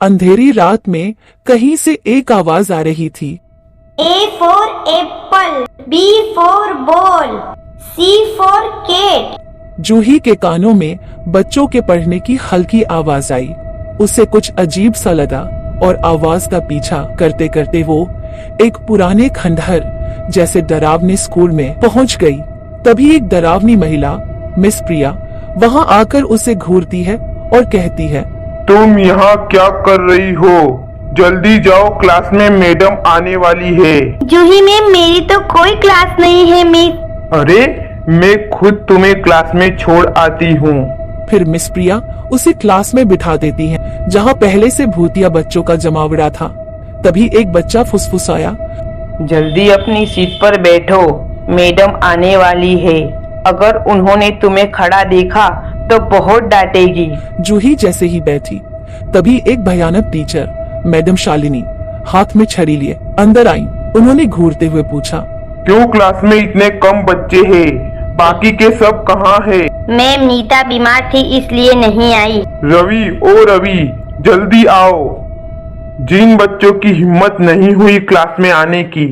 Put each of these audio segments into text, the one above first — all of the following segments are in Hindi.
अंधेरी रात में कहीं से एक आवाज आ रही थी। A for apple, B for ball, C for cat। जूही के कानों में बच्चों के पढ़ने की हल्की आवाज आई। उसे कुछ अजीब सा लगा और आवाज का पीछा करते करते वो एक पुराने खंडहर जैसे डरावने स्कूल में पहुंच गई। तभी एक डरावनी महिला मिस प्रिया वहां आकर उसे घूरती है और कहती है, तुम यहाँ क्या कर रही हो? जल्दी जाओ, क्लास में मैडम आने वाली है। जूही मैम, मेरी तो कोई क्लास नहीं है मिस। अरे, मैं खुद तुम्हें क्लास में छोड़ आती हूँ। फिर मिस प्रिया उसे क्लास में बिठा देती है जहाँ पहले से भूतिया बच्चों का जमावड़ा था। तभी एक बच्चा फुसफुसाया, जल्दी अपनी सीट पर बैठो, मैडम आने वाली है। अगर उन्होंने तुम्हें खड़ा देखा तो बहुत डांटेगी। जूही जैसे ही बैठी तभी एक भयानक टीचर मैडम शालिनी हाथ में छड़ी लिए अंदर आई। उन्होंने घूरते हुए पूछा, क्यों क्लास में इतने कम बच्चे हैं? बाकी के सब कहाँ हैं? मैम, नीता बीमार थी इसलिए नहीं आई। रवि, ओ रवि, जल्दी आओ। जिन बच्चों की हिम्मत नहीं हुई क्लास में आने की,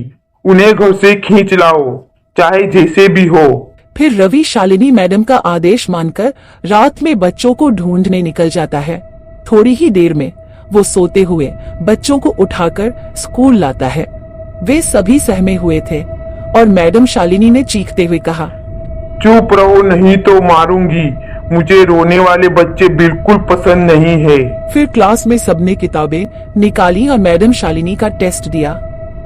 उन्हें घर से खींच लाओ, चाहे जैसे भी हो। फिर रवि शालिनी मैडम का आदेश मानकर रात में बच्चों को ढूंढने निकल जाता है। थोड़ी ही देर में वो सोते हुए बच्चों को उठाकर स्कूल लाता है। वे सभी सहमे हुए थे और मैडम शालिनी ने चीखते हुए कहा, चुप रहो नहीं तो मारूंगी। मुझे रोने वाले बच्चे बिल्कुल पसंद नहीं है। फिर क्लास में सबने किताबें निकाली और मैडम शालिनी का टेस्ट दिया।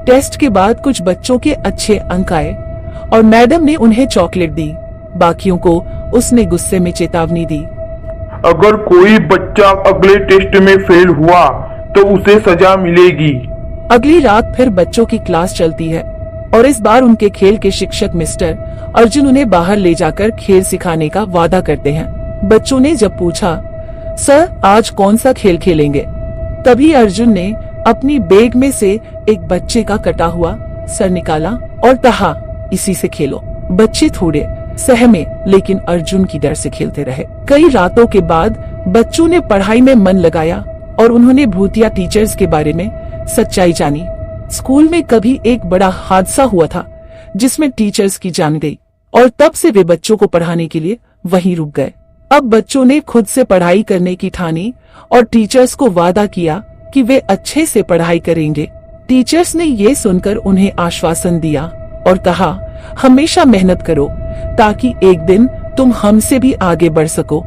टेस्ट के बाद कुछ बच्चों के अच्छे अंक आए और मैडम ने उन्हें चॉकलेट दी। बाकियों को उसने गुस्से में चेतावनी दी, अगर कोई बच्चा अगले टेस्ट में फेल हुआ तो उसे सजा मिलेगी। अगली रात फिर बच्चों की क्लास चलती है और इस बार उनके खेल के शिक्षक मिस्टर अर्जुन उन्हें बाहर ले जाकर खेल सिखाने का वादा करते हैं। बच्चों ने जब पूछा, सर आज कौन सा खेल खेलेंगे, तभी अर्जुन ने अपनी बैग में से एक बच्चे का कटा हुआ सर निकाला और कहा, इसी से खेलो। बच्चे थोड़े सहमे लेकिन अर्जुन की डर से खेलते रहे। कई रातों के बाद बच्चों ने पढ़ाई में मन लगाया और उन्होंने भूतिया टीचर्स के बारे में सच्चाई जानी। स्कूल में कभी एक बड़ा हादसा हुआ था जिसमें टीचर्स की जान गई और तब से वे बच्चों को पढ़ाने के लिए वहीं रुक गए। अब बच्चों ने खुद से पढ़ाई करने की ठानी और टीचर्स को वादा किया कि वे अच्छे से पढ़ाई करेंगे। टीचर्स ने ये सुनकर उन्हें आश्वासन दिया और कहा, हमेशा मेहनत करो ताकि एक दिन तुम हमसे भी आगे बढ़ सको।